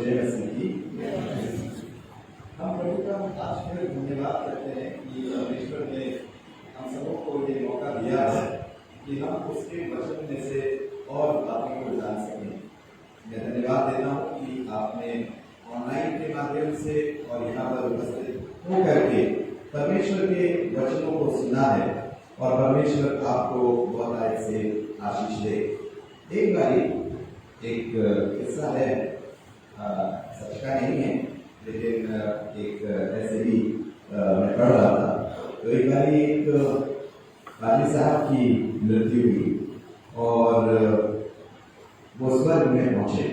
जय मसीह की। हम प्रभु का आज फिर धन्यवाद करते हैं कि परमेश्वर ने हम सबों को ये मौका दिया है कि हम उसके वचन में से और बातों को जान सकें। मैं धन्यवाद देता हूँ कि आपने ऑनलाइन के माध्यम से और यहाँ पर उपस्थित होकर के परमेश्वर के वचनों को सुना है और परमेश्वर आपको बहुत आय से आशीष दे। एक बारी एक किस्सा है, सच का नहीं है लेकिन एक ऐसे ही मैं पढ़ रहा था। तो एक बारी एक पाजी साहब की मृत्यु हुई और वो स्वर्ग में पहुंचे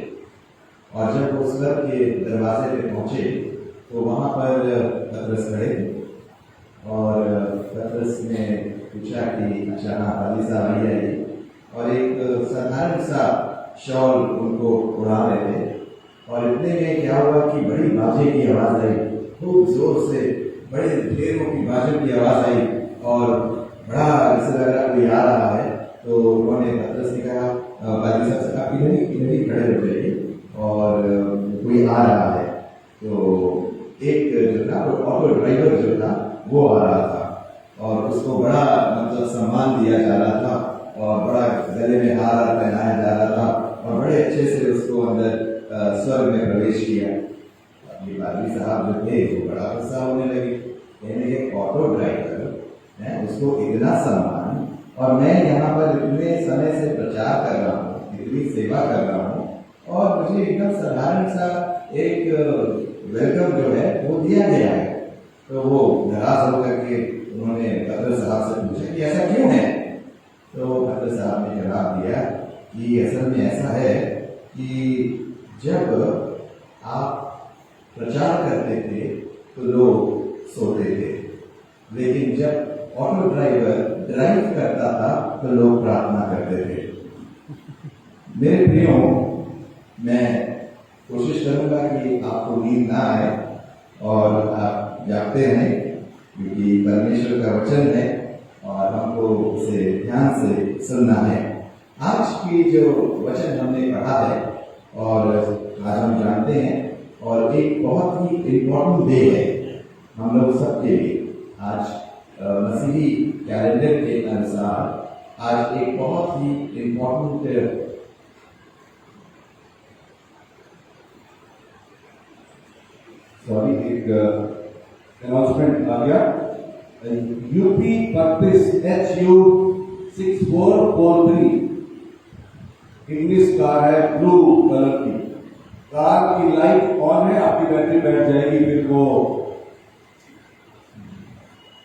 और जब वो स्वर्ग के दरवाजे पे पहुंचे तो वहां पर पतरस खड़े थे और पतरस ने पूछा कि अच्छा हाँ पाजी साहब आइए, और एक साधारण सा शॉल उनको उड़ा रहे थे और इतने में क्या हुआ कि बड़ी बाजे की आवाज आई, खूब जोर से बड़े ढेरों की बाजों की आवाज आई और बड़ा ऐसा लग रहा कोई आ रहा है। तो उन्होंने पतरस ने कहा पाजी साहब से आप इधर ही खड़े हो जाइए और कोई आ रहा है। तो एक जो था वो ऑटो ड्राइवर जो था वो आ रहा था और उसको बड़ा मतलब सम्मान दिया जा रहा था और बड़ा गले में हार पहनाया जा रहा था और बड़े अच्छे से उसको अंदर स्वर्ग में प्रवेश किया। ये पादरी साहब जो थे वो बड़ा गुस्सा होने लगे, कहने एक ऑटो ड्राइवर है उसको इतना सम्मान और मैं यहाँ पर इतने समय से प्रचार कर रहा हूँ, इतनी सेवा कर रहा हूँ और मुझे एकदम साधारण सा एक वेलकम जो है वो दिया गया है। तो वो नाराज होकर के उन्होंने पतरस साहब से पूछा कि ऐसा क्यों है। तो पतरस साहब ने जवाब दिया कि असल में ऐसा है कि जब आप प्रचार करते थे तो लोग सोते थे, लेकिन जब ऑटो ड्राइवर ड्राइव करता था तो लोग प्रार्थना करते थे। मेरे प्रियो, मैं कोशिश करूंगा कि आपको नींद ना आए और आप जागते रहें, क्योंकि परमेश्वर का वचन है और हमको उसे ध्यान से सुनना है। आज की जो वचन हमने पढ़ा है और आज हम जानते हैं और एक बहुत ही इम्पोर्टेंट डे है हम लोग सबके लिए। आज मसीही कैलेंडर के अनुसार आज एक बहुत ही इम्पोर्टेंट एक अनाउंसमेंट आ गया। यूपी 32 HU 6443 इंग्लिश कार है, ब्लू कलर की कार की लाइट ऑन है, आपकी बैटरी बैठ जाएगी फिर वो।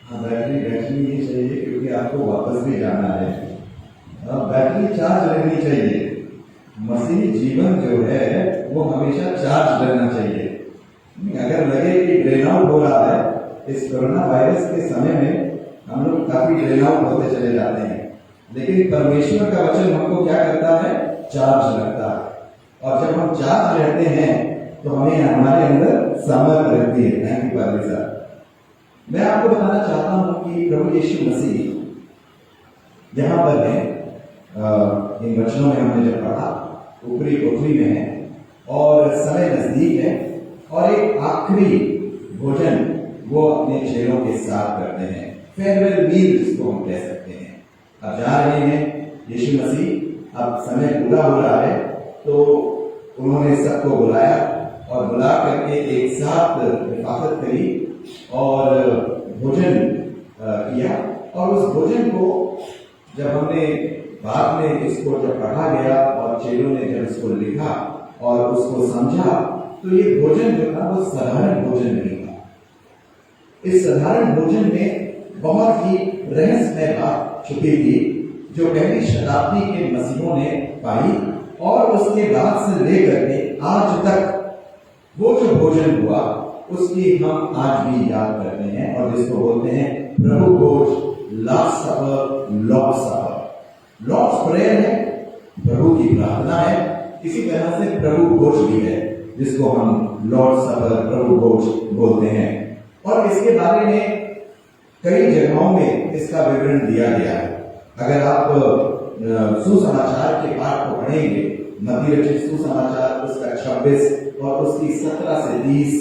हाँ, बैटरी बैठनी ही चाहिए क्योंकि आपको वापस भी जाना है। बैटरी चार्ज रहनी चाहिए। मसीही जीवन जो है वो हमेशा चार्ज रहना चाहिए। अगर लगे कि ड्रेन आउट हो रहा है, इस कोरोना वायरस के समय में हम लोग काफी ड्रेन आउट होते चले जाते हैं, लेकिन परमेश्वर का वचन हमको क्या करता है, चार्ज रखता है। और जब हम चार्ज रहते हैं तो हमें हमारे अंदर समर्थ रहती है। थैंक यू पादरी साहब। मैं आपको बताना चाहता हूं कि प्रभु यीशु मसीह यहाँ पर है। इन वचनों में हमने जब पढ़ा ऊपरी कोठरी में है और समय नजदीक है और एक आखिरी भोजन वो अपने चेलों के साथ करते हैं। फेयरवेल मील जिसको हम कह सकते हैं। अब जा रहे हैं यीशु मसीह, अब समय पूरा हो रहा है तो उन्होंने सबको बुलाया और बुला करके एक साथ रिफाकत करी और भोजन किया। और उस भोजन को जब हमने बाद में इसको जब पढ़ा गया और चेलों ने जब इसको लिखा और उसको समझा तो ये भोजन जो था वो साधारण भोजन नहीं था। इस साधारण भोजन में बहुत ही रहस्यमय बात छुपी थी जो पहली शताब्दी के मसीहों ने पाई और उसके बाद से लेकर के आज तक वो जो भोजन हुआ उसकी हम आज भी याद करते हैं और जिसको बोलते हैं प्रभु भोज, लॉर्ड्स सपर, लॉर्ड्स सपर। लॉर्ड्स प्रेयर है, प्रभु की प्रार्थना है, इसी तरह से प्रभु भोज भी है जिसको हम लॉर्ड्स सपर, प्रभु भोज बोलते हैं। और इसके बारे में कई जगहों में इसका विवरण दिया गया है। अगर आप सुसमाचार के पाठ को पढ़ेंगे मत्ती रचित सुसमाचार उसका 26 और उसकी 17 से 30,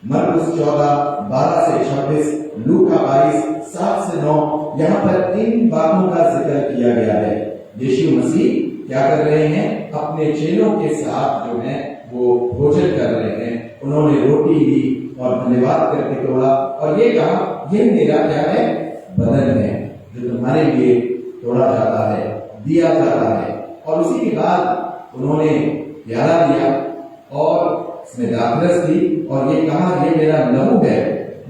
मरकुस 14 12 से 26, लूका 22 7 से 9, यहाँ पर इन बातों का जिक्र किया गया है। यीशु मसीह क्या कर रहे हैं? अपने चेलों के साथ जो है वो भोजन कर रहे हैं। उन्होंने रोटी ली और धन्यवाद करके तोड़ा और ये कहा, यह मेरा क्या है? बदन है जो तुम्हारे लिए तोड़ा जाता है, दिया जाता है। और उसी के बाद उन्होंने प्याला लिया और इसमें दाखरस दी और ये कहा, ये मेरा लहू है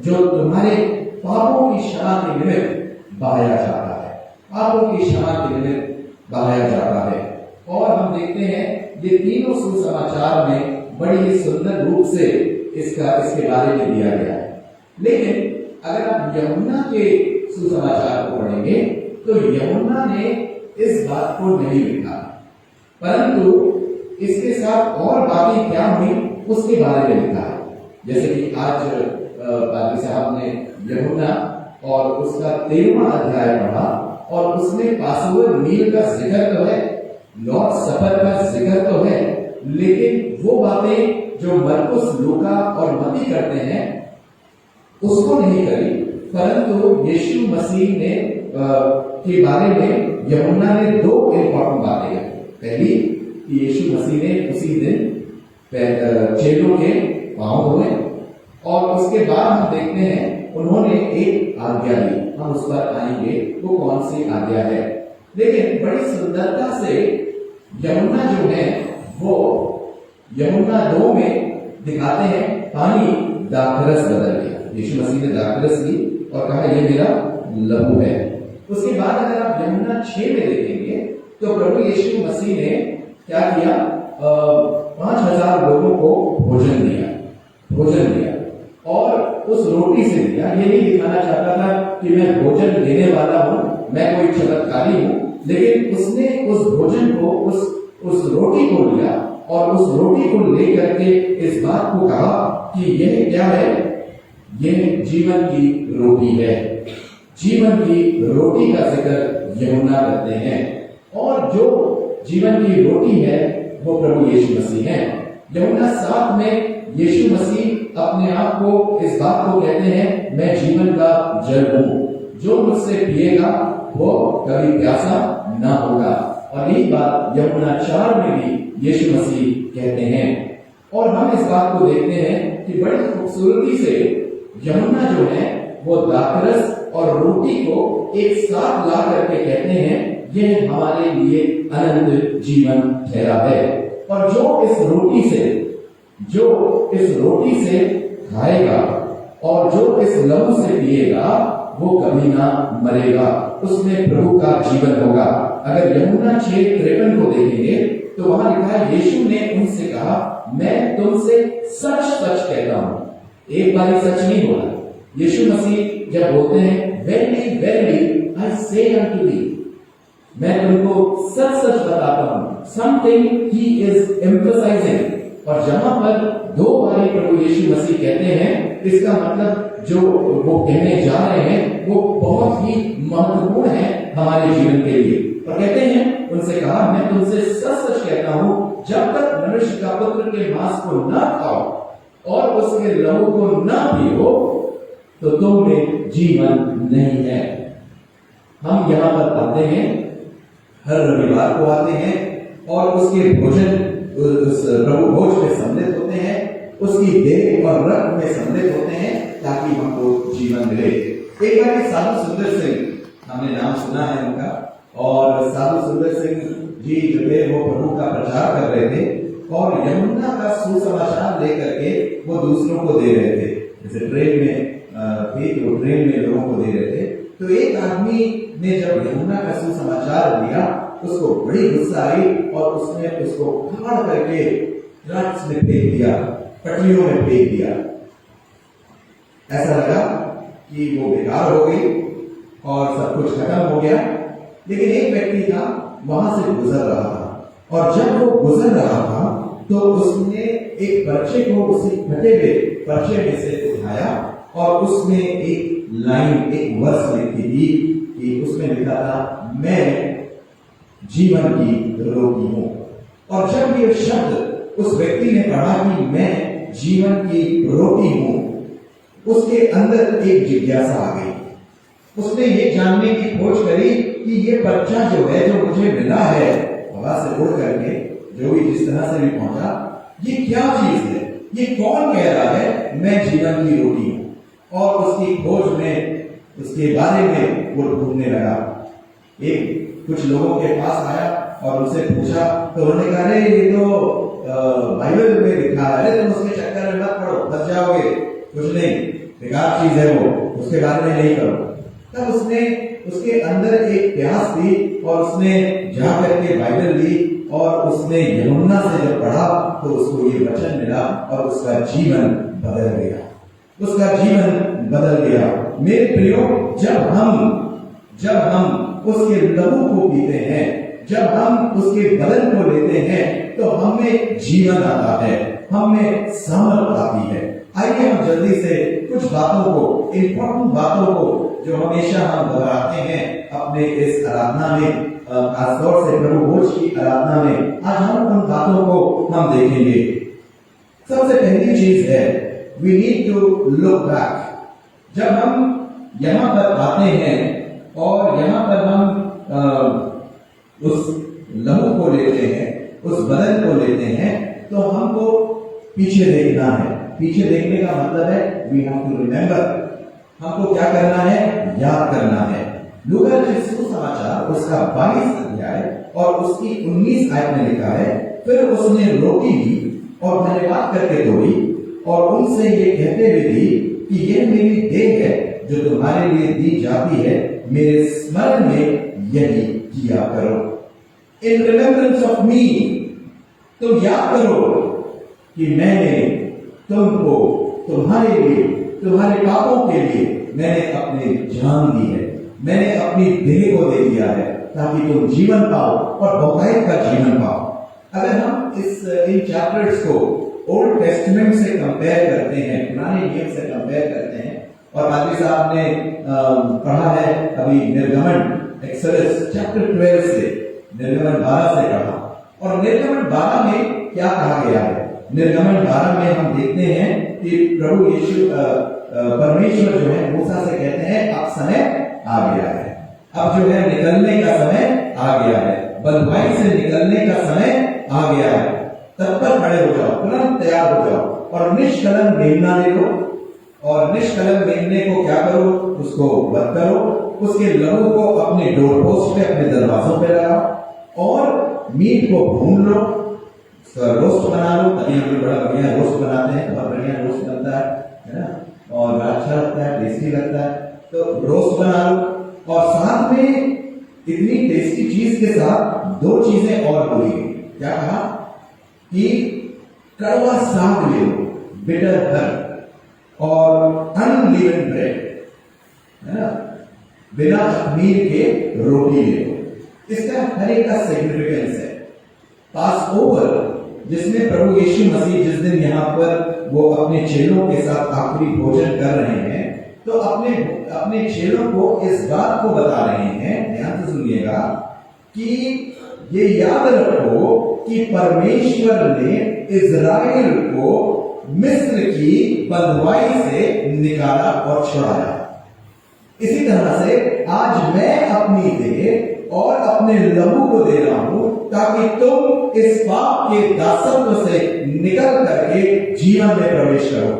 जो तुम्हारे पापों की क्षमा के निमित्त बहाया जाता है, पापों की क्षमा के निमित्त बहाया जाता है। और हम देखते हैं ये तीनों सुसमाचार में बड़ी सुंदर रूप से इसके बारे में दिया गया है। लेकिन अगर आप यूहन्ना के सुसमाचार को पढ़ेंगे तो यूहन्ना ने इस बात को नहीं लिखा, परंतु इसके साथ और बातें क्या हुई उसके बारे में लिखा है। जैसे कि आज पादरी साहब ने यूहन्ना और उसका 13वां अध्याय पढ़ा और उसमें पासोवर मील का जिक्र तो है, लॉर्ड सपर का जिक्र तो है, लेकिन वो बातें जो मरकुस, लूका और मत्ती करते हैं उसको नहीं करी, परंतु यीशु मसीह ने के बारे में यूहन्ना ने 2 इंपॉर्टेंट बातें कही। पहली कि यीशु मसीह ने उसी दिन चेलों के पांव धोए और उसके बाद हम देखते हैं उन्होंने एक आज्ञा दी। हम उस पर आएंगे वो कौन सी आज्ञा है। लेकिन बड़ी सुंदरता से यूहन्ना जो है वो यूहन्ना 2 में दिखाते हैं पानी दाखरस बदल गया। यीशु मसीह ने दाखरस ली और कहा, ये मेरा लहू है। उसके बाद अगर आप यूहन्ना 6 में देखेंगे तो प्रभु यीशु मसीह ने क्या किया? 5000 लोगों को भोजन दिया और उस रोटी से दिया। ये नहीं दिखाना चाहता था कि मैं भोजन देने वाला हूं, मैं कोई चमत्कारी हूं, लेकिन उसने उस भोजन को, उस रोटी को लिया और उस रोटी को लेकर के इस बात को कहा कि यह क्या है? यह जीवन की रोटी है। जीवन की रोटी का जिक्र यूहन्ना करते हैं और जो जीवन की रोटी है वो प्रभु यीशु मसीह है। यूहन्ना 7 में यीशु मसीह अपने आप को इस बात को कहते हैं, मैं जीवन का जल हूं, जो मुझसे पिएगा वो कभी प्यासा ना होगा। और यही बात यूहन्ना 4 में भी यीशु मसीह कहते हैं। और हम इस बात को देखते हैं कि बड़ी खूबसूरती से यूहन्ना जो है वो दाखरस और रोटी को एक साथ ला करके कहते हैं, यह हमारे लिए अनंत जीवन ठहरा है। और जो इस रोटी से खाएगा और जो इस लहू से पिएगा वो कभी ना मरेगा, उसमें प्रभु का जीवन होगा। अगर यूहन्ना 6:53 को देखेंगे तो वहां लिखा है, यीशु ने उनसे कहा, मैं तुमसे सच सच कहता हूं। एक बार सच नहीं बोला। यीशु मसीह जब बोलते हैं, वेरी वेरी आई से अनटू यू, मैं तुमको सच सच बताता हूं, समथिंग ही इज एम्फसाइजिंग। और जहां पर 2 बार प्रभु यीशु मसीह कहते हैं, इसका मतलब जो वो कहने जा रहे हैं वो बहुत ही महत्वपूर्ण है हमारे जीवन के लिए। और कहते हैं, उनसे कहा, मैं तुमसे सच सच कहता हूं, जब तक मनुष्य का पुत्र के मांस को न खाओ और उसके लहू को न पियो तो तुम में जीवन नहीं है। हम यहाँ पर आते हैं, हर रविवार को आते हैं और उसके भोजन, उस प्रभु भोज में सम्मिलित होते हैं, उसकी देह और रक्त में सम्मिलित होते हैं ताकि हमको जीवन मिले। एक बार साधु सुंदर सिंह, हमने नाम सुना है उनका, और साधु सुंदर सिंह जी जो थे वो प्रभु का प्रचार कर रहे थे और यूहन्ना का सुसमाचार लेकर के वो दूसरों को दे रहे थे। जैसे ट्रेन में थे तो ट्रेन में लोगों को दे रहे थे। तो एक आदमी ने जब यूहन्ना का सुसमाचार दिया, उसको बड़ी गुस्सा आई और उसने उसको फाड़ करके ट्रक्स में फेंक दिया, पटरियों में फेंक दिया। ऐसा लगा कि वो बेकार हो गई और सब कुछ खत्म हो गया। लेकिन एक व्यक्ति था वहां से गुजर रहा था और जब वो गुजर रहा था तो उसने एक पर्चे को उसी फटे हुए पर्चे में से उठाया और उसमें एक लाइन, एक वर्स लिखी थी कि उसमें लिखा था, मैं जीवन की रोटी हूं। और जब ये शब्द उस व्यक्ति ने पढ़ा कि मैं जीवन की रोटी हूं, उसके अंदर एक जिज्ञासा आ गई। उसने ये जानने की खोज करी कि ये बच्चा जो है, जो मुझे मिला है हवा से उड़ करके, जो भी जिस तरह से भी पहुंचा, ये क्या चीज है, ये कौन कह रहा है मैं जीवन की रोटी हूं। और उसकी खोज में, उसके बारे में वो ढूंढने लगा। एक कुछ लोगों के पास आया और उनसे पूछा, तो उन्होंने कहा अरे ये तो बाइबल में लिखा है, तुम उसके चक्कर में मत पड़ो, फंस जाओगे, कुछ नहीं, बेकार चीज है वो, उसके बारे में नहीं करो। तब उसने, उसके अंदर एक प्यास थी और उसने जा करके बाइबल ली और उसने यूहन्ना से जब पढ़ा तो उसको ये वचन मिला और उसका जीवन बदल गया, उसका जीवन बदल गया। मेरे प्रियो, जब हम उसके लहू को पीते हैं, जब हम उसके बदन को लेते हैं, तो हमें जीवन आता है, हमें सामर्थ आती है। आइए हम जल्दी से कुछ बातों को, इंपॉर्टेंट बातों को, जो हमेशा हम दोहराते हैं अपने इस आराधना में, खासतौर से प्रभु भोज की आराधना में, आज हम उन बातों को हम देखेंगे। सबसे पहली चीज है, we need to look back. जब हम यहाँ पर आते हैं और यहाँ पर हम उस लहू को लेते हैं, उस बदन को लेते हैं, तो हमको पीछे देखना है। पीछे देखने का मतलब है वी हैव टू रिमेंबर, हमको क्या करना है, याद करना है। लूका रचित सुसमाचार उसका 22 अध्याय और उसकी 19 आयत में लिखा है, फिर उसने रोटी ली और धन्यवाद करके तोड़ी और उनसे ये कहते हुए दी कि यह मेरी देह है जो तुम्हारे लिए दी जाती है, मेरे स्मरण में यही किया करो। इन रिमेम्बरेंस ऑफ मी, तुम याद करो कि मैंने तुमको, तुम्हारे लिए, तुम्हारे पापों के लिए मैंने अपनी जान दी है, मैंने अपनी देह को दे दिया है ताकि तुम जीवन पाओ और बहुतायत का जीवन पाओ। अगर हम इन चैप्टर्स को ओल्ड टेस्टमेंट से कंपेयर करते हैं, पुराने नियम से कंपेयर करते हैं, और पादरी साहब ने पढ़ा है अभी निर्गमन एक्सोडस चैप्टर 12 से, निर्गमन 12 से पढ़ा, और निर्गमन 12 में क्या कहा गया है। निर्गमन 12 में हम देखते हैं कि प्रभु यीशु परमेश्वर जो है मूसा से कहते हैं अब समय आ गया है, अब जो है निकलने का समय आ गया है, बंधुआई से निकलने का समय आ गया है, तत्पर खड़े हो जाओ, तुरंत तैयार हो जाओ और निष्कलंक मेमना ले लो, और निष्कलंक मेमने को क्या करो, उसको वध करो, उसके लहू को अपने डोर पोस्ट पे, अपने दरवाजों पे लगाओ और मीट को भून लो, रोस्ट बना लो। कभी हम लोग बड़ा बढ़िया रोस्ट बनाते हैं, बहुत बढ़िया रोस्ट बनता है ना, और अच्छा लगता है, टेस्टी लगता है, तो रोस्ट बना लो। और साथ में इतनी टेस्टी चीज के साथ दो चीजें और बोली गई, क्या कहा कि कड़वा साग ले लो, बिटर हर्ब, और अनलीवेंड ब्रेड, है ना, बिना अखमीर के रोटी ले लो। इसका हर एक का सिग्निफिकेंस है। पास ओवर, जिसमें प्रभु यीशु मसीह जिस दिन यहाँ पर वो अपने चेलों के साथ आखिरी भोजन कर रहे हैं, तो अपने चेलों को इस बात को बता रहे हैं, ध्यान से सुनिएगा, कि ये याद रखो कि परमेश्वर ने इज़राइल को मिस्र की बंधुआई से निकाला और छुड़ाया। इसी तरह से आज मैं अपनी देह और अपने लहू को दे रहा हूं ताकि तुम इस पाप के दासत्व से निकल करके जीवन में प्रवेश करो।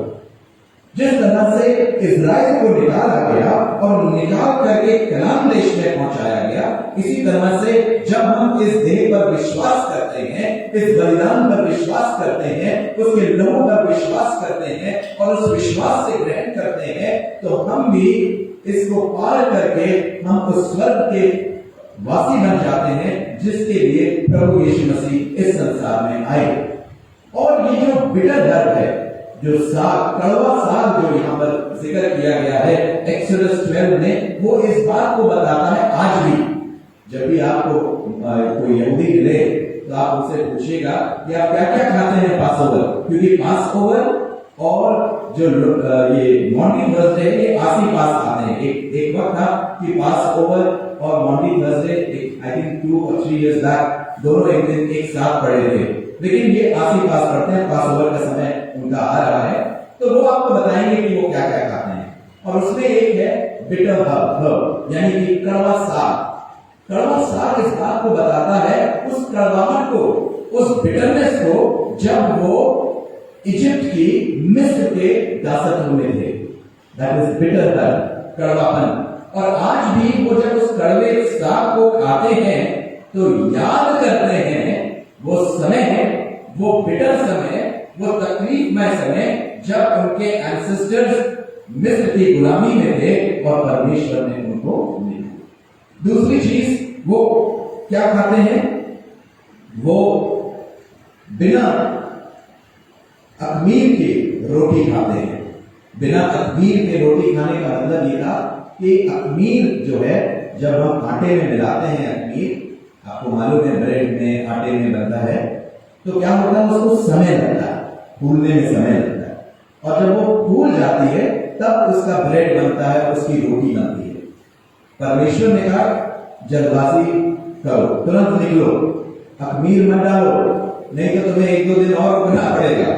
जिस तरह से इज़राइल को निकाला गया और निकाल करके कनान देश में पहुंचाया गया, इसी तरह से जब हम इस देह पर विश्वास करते हैं, इस बलिदान पर विश्वास करते हैं, उसके लहू पर विश्वास करते हैं और उस विश्वास से ग्रहण करते हैं, तो हम भी इसको पार करके हम उस स्वर्ग के वासी बन जाते हैं जिसके लिए प्रभु यीशु मसीह इस संसार में आए। और ये जो बिटर हर्ब है, जो साग, कड़वा साग जो यहाँ पर जिक्र किया गया है एक्सोडस 12 में, वो इस बात को बताता है आज भी जब भी आपको कोई यहूदी मिले तो आप उनसे पूछिएगा कि आप क्या क्या खाते हैं पास ओवर, क्योंकि पास ओवर और जो ये मॉर्निंग थर्सडे है ये आस ही पास आते हैं। एक वक्त था कि पास ओवर और morning Thursday, I think 2 or 3 years back दोनों एक दिन एक साथ पढ़े थे, लेकिन ये आस ही पास पढ़ते हैं, पास ओवर का समय उनका आ रहा है, तो वो आपको बताएंगे कि वो क्या क्या खाते हैं। और उसमें एक है बिटर हर्ब, यानी कि कड़वा साग। कड़वा साग इस बात को बताता है, उस कड़वाहट को, उस बिटरनेस को, जब वो इजिप्ट की मिस्र के दासत्व में थे। दैट इज बिटर हर्ब, कड़वापन। और आज भी वो जब उस कड़वे साग को खाते हैं तो याद करते हैं वो समय, वो बिटर समय, वो तकलीफमय समय जब उनके एंसेस्टर्स मिस्र की गुलामी में थे और परमेश्वर ने उनको लिया। दूसरी चीज वो क्या खाते हैं, वो बिना अखमीर के रोटी खाते हैं। बिना अखमीर के रोटी खाने का मतलब ये था कि अखमीर जो है, जब हम आटे में मिलाते हैं अखमीर, आपको मालूम है ब्रेड में आटे में बनता है, तो क्या होता है, उसको समय लगता है, फूलने में समय लगता है, और जब वो फूल जाती है तब उसका ब्रेड बनता है, उसकी रोटी बनती है। परमेश्वर ने कहा जल्दबाजी करो, तुरंत निकलो, अखमीर मत डालो, नहीं तो तुम्हें एक दो दिन और रुकना पड़ेगा,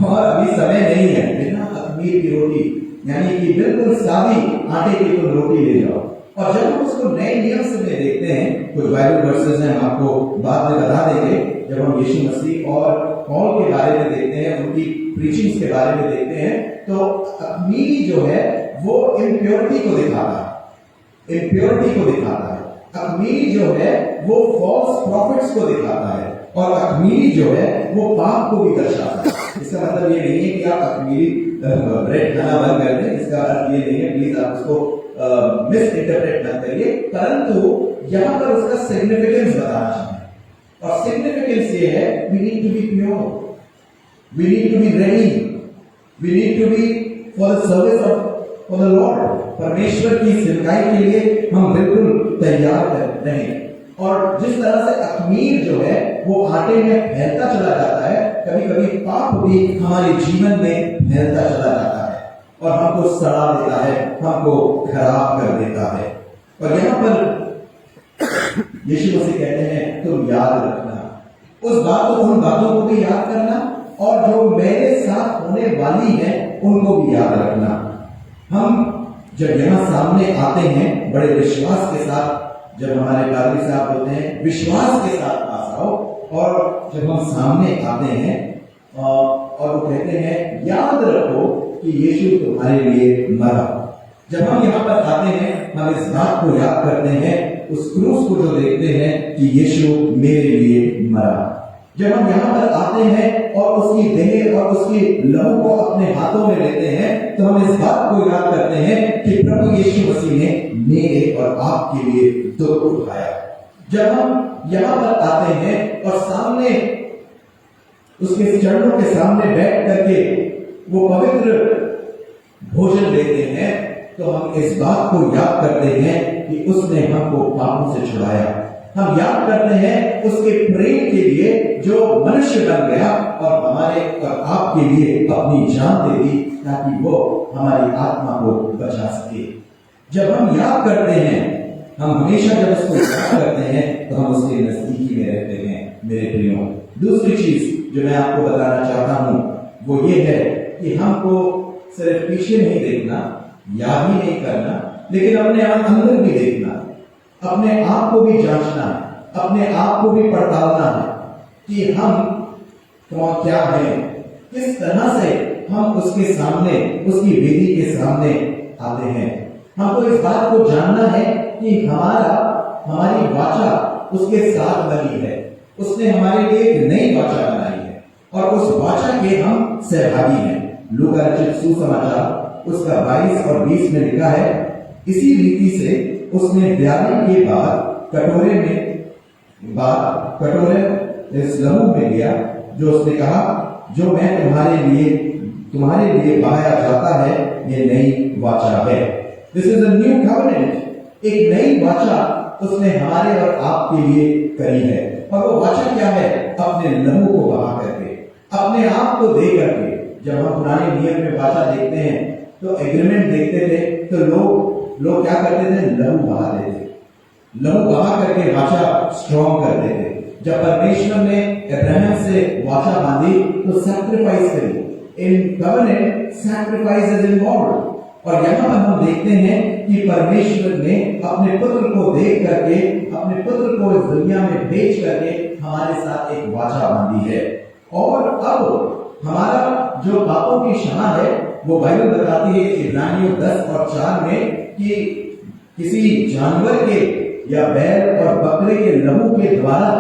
और अभी समय नहीं है। बिना अखमीर की रोटी, यानी कि बिल्कुल सादी आटे की तुम रोटी ले जाओ। और जब हम उसको नए नियम से देखते हैं, कुछ बाइबल वर्सेस हैं, हम आपको बाद में बता देंगे, जब हम यीशु मसीह और पौल के बारे में देखते हैं, उनकी प्रीचिंग्स के बारे में देखते हैं, तो अखमीरी जो है वो इम्प्योरिटी को दिखाता है, इम्प्योरिटी को दिखाता है। अखमीरी जो है वो फॉल्स प्रॉफिट्स को दिखाता है, और अखमीरी जो है वो पाप को भी दर्शाता है। इसका मतलब ये नहीं है कि आप अखमीरी ब्रेड खाना बंद कर दें, इसका अर्थ ये नहीं है, प्लीज आप उसको मिस इंटरप्रेट न करिए, परंतु यहां पर उसका सिग्निफिकेंस बताना चाहिए। और सिग्निफिकेंस ये है, we need to be pure, we need to be ready, we need to be for the service of for the Lord. परमेश्वर की सेवकाई के लिए हम बिल्कुल तैयार रहें। और जिस तरह से अखमीर जो है वो आटे में फैलता चला जाता है, कभी कभी पाप भी हमारे जीवन में फैलता चला जाता है और हमको सड़ा देता है, हमको खराब कर देता है। और यहां पर यीशु मसीह कहते हैं तुम याद रखना उस बातों, उन बातों को भी याद करना, और जो मेरे साथ होने वाली है उनको भी याद रखना। हम जब यहां सामने आते हैं बड़े विश्वास के साथ, जब हमारे पादरी साहब होते हैं, विश्वास के साथ पास आओ, और जब हम सामने आते हैं और वो कहते हैं याद रखो कि यीशु तुम्हारे लिए मरा। जब हम यहाँ पर आते हैं, हम इस बात को याद करते हैं, उस क्रूस को जो देखते हैं कि यीशु मेरे लिए मरा। जब हम यहाँ पर आते हैं और उसकी देह और उसकी लहू को अपने हाथों में लेते हैं, तो हम इस बात को याद करते हैं कि प्रभु यीशु मसीह ने मेरे और आपके लिए दुख उठाया। जब हम यहाँ पर आते हैं और सामने उसके चरणों के सामने बैठ करके वो पवित्र भोजन लेते हैं, तो हम इस बात को याद करते हैं कि उसने हमको पापों से छुड़ाया। हम याद करते हैं उसके प्रेम के लिए जो मनुष्य बन गया और हमारे और आपके लिए अपनी जान दे दी, ताकि वो हमारी आत्मा को बचा सके। जब हम याद करते हैं, हम हमेशा जब उसको याद करते हैं तो हम उसके नजदीकी में रहते हैं मेरे प्रियो। दूसरी चीज जो मैं आपको बताना चाहता हूं वो ये है कि हमको सिर्फ पीछे नहीं देखना, याद ही नहीं करना, लेकिन अपने अंदर भी देखना, अपने आप को भी जांचना, अपने आप को भी पड़तालना है कि हम क्या हैं, किस तरह से हम उसके सामने, उसकी वेदी के सामने आते हैं। हमको इस बात को जानना है कि हमारी वाचा उसके साथ बनी है, उसने हमारे लिए एक नई वाचा बनाई है और उस वाचा के हम सहभागी हैं। लूका रचित सुसमाचार उसका 22 और 20 में लिखा है, इसी रीति से उसने ब्याली के बाद कटोरे इस लहू में लिया, जो उसने कहा जो मैं तुम्हारे लिए बहाया जाता है, ये नई वाचा है। This is a new covenant. एक नई वाचा उसने हमारे और आपके लिए करी है। और वो वाचा क्या है? अपने लहू को बहा करके, अपने आप को दे करके। जब हम पुराने नियम में वाचा देखते हैं तो एग्रीमेंट देखते थे, तो लोग क्या करते थे? लहू बहा देते, लहू बहा करके वाचा स्ट्रॉन्ग करते थे। जब परमेश्वर ने अब्राहम से वाचा बांधी तो सैक्रिफाइस करी। इन कवेनेंट सैक्रिफाइस इज इन्वॉल्व्ड। और यहाँ पर हम देखते हैं कि परमेश्वर ने अपने पुत्र को देख करके, अपने पुत्र को इस दुनिया में भेज करके हमारे साथ एक वाचा बांधी है। और अब हमारा जो पापों की क्षमा है वो बाइबल बताती है इब्रानियों 10 और 4 में कि किसी जानवर के या बैल और बकरे के लहू के द्वारा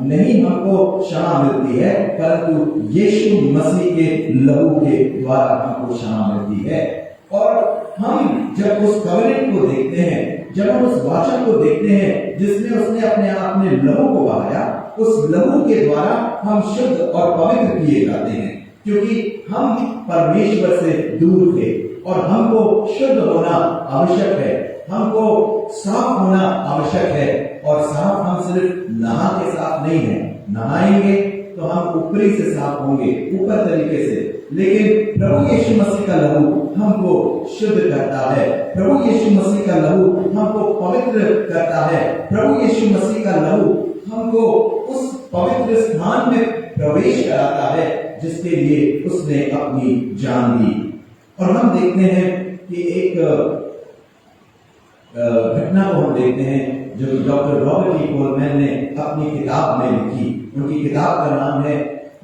नहीं हमको क्षमा मिलती है, परंतु यीशु मसीह के लहू के द्वारा हमको क्षमा मिलती है। और हम जब उस कवरेंट को देखते हैं, जब हम उस वाचा को देखते हैं जिसमें उसने अपने आप में लहू को बहाया, उस लहू के द्वारा हम शुद्ध और पवित्र किए जाते हैं, क्योंकि हम परमेश्वर से दूर थे और हमको शुद्ध होना आवश्यक है, हमको साफ होना आवश्यक है। और साफ हम सिर्फ नहा के साफ नहीं है, नहाएंगे तो हम ऊपरी से साफ होंगे, ऊपर तरीके से, लेकिन प्रभु यीशु मसीह का लहू हमको शुद्ध करता है, प्रभु यीशु मसीह का लहू हमको पवित्र करता है, प्रभु यीशु मसीह का लहू हमको उस पवित्र स्थान में प्रवेश कराता है जिसके लिए उसने अपनी जान दी। और हम देखते हैं कि एक घटना को हम देखते हैं जो डॉक्टर रॉबर्ट ई कोलमैन ने अपनी किताब में लिखी। उनकी किताब का नाम है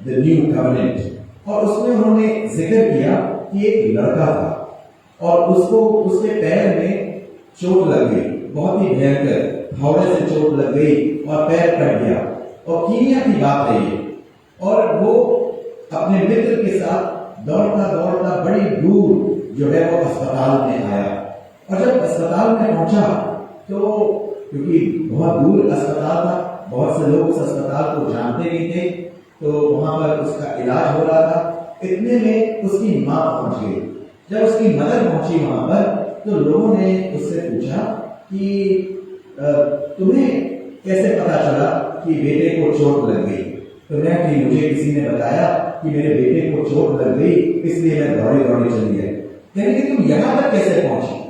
द न्यू कवेनेंट, और उसमें उन्होंने जिक्र किया कि एक लड़का था और उसको उसके पैर में चोट लग गई, बहुत ही भयंकर फावड़े से चोट लग गई और पैर कट गया। और कीनिया की बात है ये, और वो अपने मित्र के साथ दौड़ता दौड़ता बड़ी दूर जो है वो अस्पताल में आया। और जब अस्पताल में पहुंचा तो क्योंकि बहुत दूर अस्पताल था, बहुत से लोग उस अस्पताल को जानते नहीं थे, तो वहां पर उसका इलाज हो रहा था। इतने में उसकी माँ पहुंच गई। जब उसकी मदर पहुंची वहां पर तो लोगों ने उससे पूछा कि तुम्हें कैसे पता चला कि बेटे को चोट लग गई? तो मैं कि मुझे किसी ने बताया कि मेरे बेटे को चोट लग गई, इसलिए मैं दौड़े दौड़े चली गई। कहने कि तुम यहाँ तक कैसे पहुंची?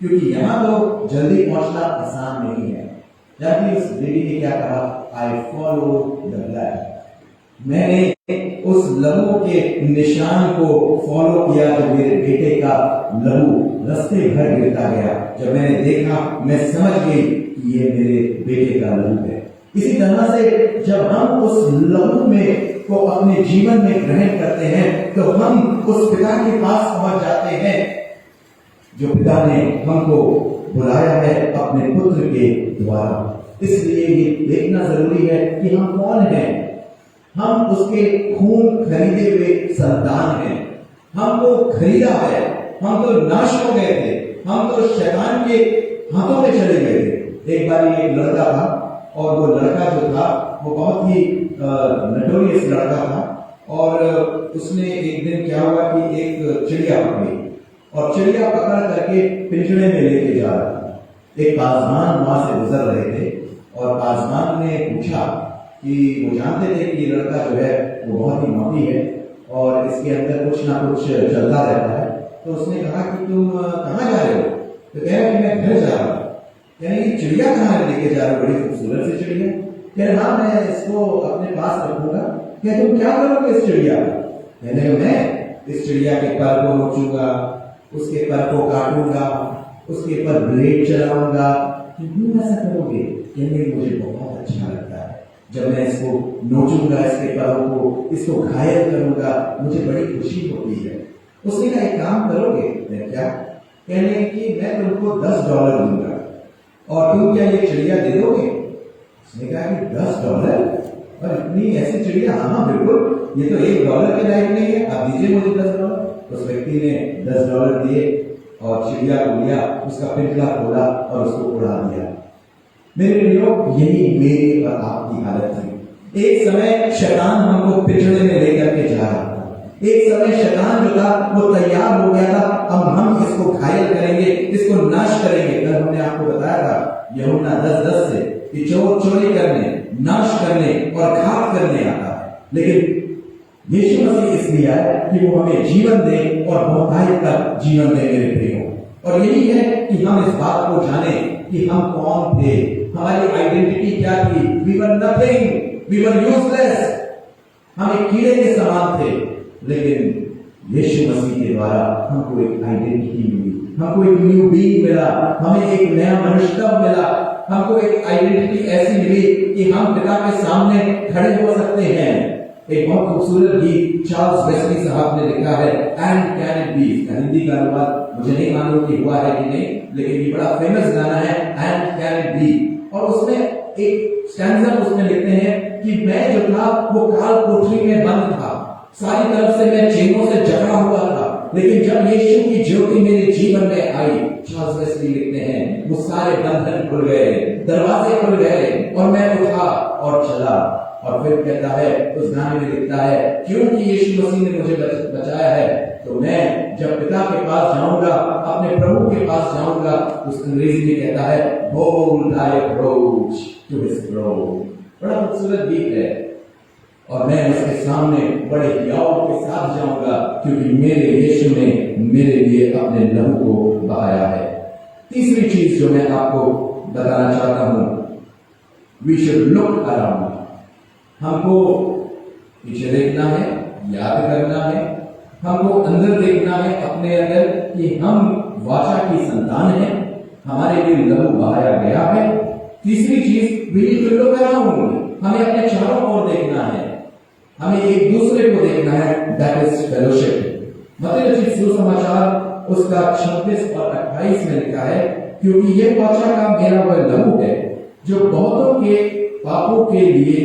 क्योंकि यहाँ तो जल्दी पहुंचना आसान नहीं है। जबकि उस लेडी ने क्या कहा, आई फॉलो द ब्लड। मैंने उस लहू के निशान को फॉलो किया जो मेरे बेटे का लहू रास्ते भर गिरता गया। जब मैंने देखा मैं समझ गई कि ये मेरे बेटे का लहू है। इसी तरह से जब हम उस लहू में को अपने जीवन में ग्रहण करते हैं तो हम उस पिता के पास पहुंच जाते हैं जो पिता ने हमको बुलाया है अपने पुत्र के द्वारा। इसलिए ये देखना जरूरी है कि हम कौन हैं। हम उसके खून खरीदे हुए संतान हैं। हमको खरीदा है, हम तो नाश हो गए थे, हम तो शैतान के हाथों में चले गए थे। एक बार एक लड़का था और वो लड़का जो था वो बहुत ही नटोरियस लड़का था, और उसने एक दिन क्या हुआ कि एक चिड़िया पकड़ी और चिड़िया पकड़ करके पिंजरे में लेके जा रहा था। एक पासवान वहां से गुजर रहे थे और पासवान ने पूछा कि वो जानते थे कि ये लड़का जो है वो बहुत ही नौटी है और इसके अंदर कुछ ना कुछ चलता रहता है। तो उसने कहा कि तुम कहाँ जा रहे हो? तो कह रहे कि मैं घर जा रहा हूँ। यानी चिड़िया कहाँ लेके जा रहे हो? बड़ी खूबसूरत सी चिड़िया। कह रहे हाँ मैं इसको अपने पास रखूंगा। क्या तुम क्या करोगे इस चिड़िया का? कहने मैं इस चिड़िया के पर को नोचूंगा, उसके पर को काटूंगा, उसके पर ब्लेड चलाऊंगा। क्यों ऐसा करोगे? कहने मुझे बहुत अच्छा लगता है जब मैं इसको नोचूंगा, इसके परों को, इसको घायल करूंगा, मुझे बड़ी खुशी होती है। उसने कहा एक काम करोगे? मैं क्या? कहने कि मैं तुमको $10 दूंगा और तुम क्या ये चिड़िया दे दोगे? उसने कहा कि $10 और इतनी ऐसी चिड़िया? हाँ बिल्कुल, ये तो $1 के लायक नहीं है, आप दीजिए मुझे $10। उस व्यक्ति ने $10 दिए और चिड़िया को लिया, उसका पिंजरा खोला और उसको उड़ा दिया। मेरे लोग, यही मेरी और आपकी हालत थी। एक समय शैतान हमको पिंजरे में लेकर के जा रहा था। एक समय शैतान जो था वो तैयार हो गया था, अब हम इसको घायल करेंगे, इसको नाश करेंगे। कल हमने आपको बताया था यूहन्ना 10:10 से कि चोर चोरी करने, नाश करने और घात करने आता है, लेकिन यीशु मसीह इसलिए आया कि वो हमें जीवन दे और बहुतायत का जीवन दे। मेरे प्रियो, और यही है कि हम इस बात को जाने कि हम कौन थे, हमारी आइडेंटिटी क्या थी। We were nothing, we were useless, हम एक कीड़े के समान थे, लेकिन यीशु मसीह के द्वारा हमको एक आइडेंटिटी मिली, हमको एक न्यू बीइंग मिला, हमें एक नया मनुष्यत्व मिला, हमको एक आइडेंटिटी ऐसी मिली कि हम पिता के सामने खड़े हो सकते हैं। एक बहुत खूबसूरत गीत चार्ल्स वेस्ली साहब ने लिखा है, and can it be, Hindi का अनुवाद मुझे नहीं मालूम कि हुआ है कि नहीं, लेकिन ये बड़ा फेमस गाना है, एंड कैन इट बी। और उसमें एक स्टैंजा उसमें लिखते हैं कि मैं जो था वो काल कोठरी में बंद था, सारी तरफ से मैं चेनों से जकड़ा हुआ था, लेकिन जब यीशु की ज्योति मेरे जीवन में आई, चार्ल्स वेस्ली लिखते हैं, वो सारे बंधन खुल गए, दरवाजे खुल गए और मैं उठा और चला। और फिर कहता है, उस गाने में लिखता है, क्योंकि यीशु मसीह ने मुझे बचाया है, तो मैं जब पिता के पास जाऊंगा, अपने प्रभु के पास जाऊंगा, उस अंग्रेजी में कहता है, bold I approach to his throne। बड़ा खूबसूरत गीत है। और मैं उसके सामने बड़े हियाव के साथ जाऊंगा, क्योंकि मेरे यीशु ने मेरे लिए अपने लहू को बहाया है। तीसरी चीज जो मैं आपको बताना चाहता हूं, वी शुड लुक अराउंड। हमको पीछे देखना है, याद करना है, हमको अंदर देखना है अपने अंदर कि हम वाचा की संतान हैं, हमारे लिए लहू बहाया गया है। तीसरी चीज, we need to look around, हमें अपने चारों ओर देखना है, हमें एक दूसरे को देखना है, दैट इज फेलोशिप। मत्ती रचित सुसमाचार उसका 26 और 28 में लिखा है, क्योंकि यह वाचा का मेरा वह लहू है जो बहुतों के पापों के लिए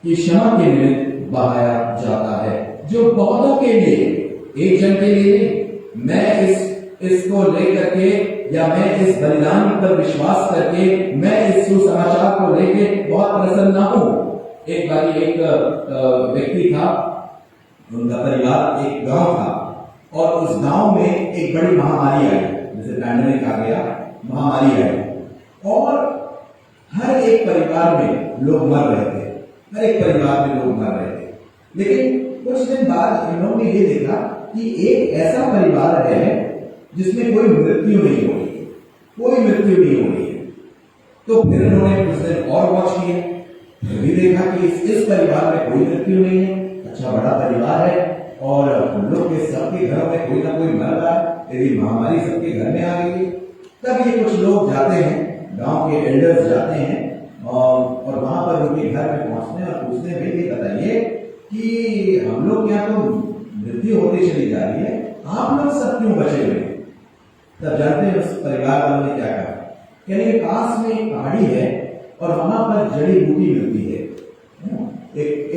की क्षमा के निमित्त बहाया जाता है, जो बहुतों के लिए, एक जन के लिए नहीं। मैं इसको लेकर के, या मैं इस बलिदान पर विश्वास करके, मैं इस सुसमाचार को लेके बहुत प्रसन्न ना हूं। एक बार एक व्यक्ति था, उनका परिवार एक गांव था, और उस गांव में एक बड़ी महामारी आई, जैसे पैंडेमिक आ गया, महामारी आई, और हर एक परिवार में लोग मर रहे थे, हर एक परिवार में लोग मर रहे थे। लेकिन कुछ दिन बाद इन्होंने ये देखा कि एक ऐसा परिवार है जिसमें कोई मृत्यु नहीं हो रही, कोई मृत्यु नहीं हो रही है। तो फिर उन्होंने कुछ दिन और वॉच किया, फिर भी देखा कि इस परिवार में कोई मृत्यु नहीं है, अच्छा बड़ा परिवार है, और हम लोग के सबके घरों में कोई ना कोई मर रहा है, यदि महामारी सबके घर में आ गई है। तब ये कुछ लोग जाते हैं, गांव के एल्डर्स जाते हैं, और वहां पर उनके घर में पहुंचते हैं और पूछते हैं, भाई ये बताइए कि हम लोग यहाँ तो मृत्यु होती चली जा रही है, आप लोग सब क्यों बचे हुए? तब जानते हैं उस परिवार वालों ने क्या कहा, कहने पास में एक पहाड़ी है और वहां पर जड़ी बूटी मिलती है,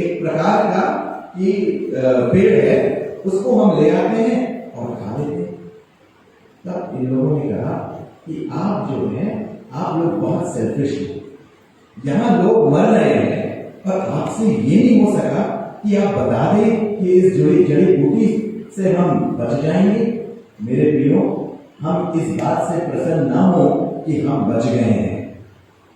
एक प्रकार का कि पेड़ है, उसको हम ले आते हैं और खा लेते हैं। तब इन लोगों ने कहा कि आप जो है, आप लोग बहुत सेल्फिश हो, यहां लोग मर रहे हैं और आपसे ये नहीं हो सका कि आप बता दें कि इस जड़ी बूटी से हम बच जाएंगे। मेरे प्रियो, हम इस बात से प्रसन्न ना हो कि हम बच गए हैं,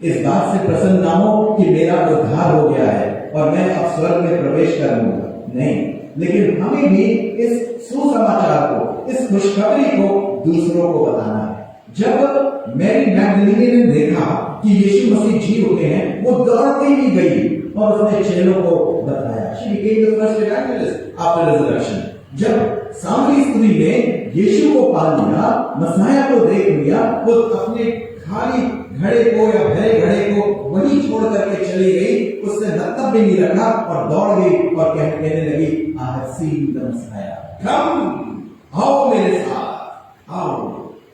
इस बात से प्रसन्न ना हो कि मेरा उद्धार हो गया है और मैं अब स्वर्ग में प्रवेश करूंगा, नहीं। लेकिन हमें भी इस सुसमाचार को, इस खुशखबरी को दूसरों को बताना है। जब मैरी मैगदलीनी ने देखा कि यीशु मसीह जी उठे हैं, वो दौड़ती ही गई और उसने चेलों को बताया। She became the first evangelist after resurrection। जब सामरी स्त्री ने यीशु को पा लिया, मसीहा को देख लिया, वो अपने खाली घड़े को या भरे घड़े को वहीं छोड़ करके चली गई, उसने मतलब भी नहीं रखा और दौड़ गई और कहने लगी, I have seen the Messiah। Come, आओ मेरे साथ, आओ।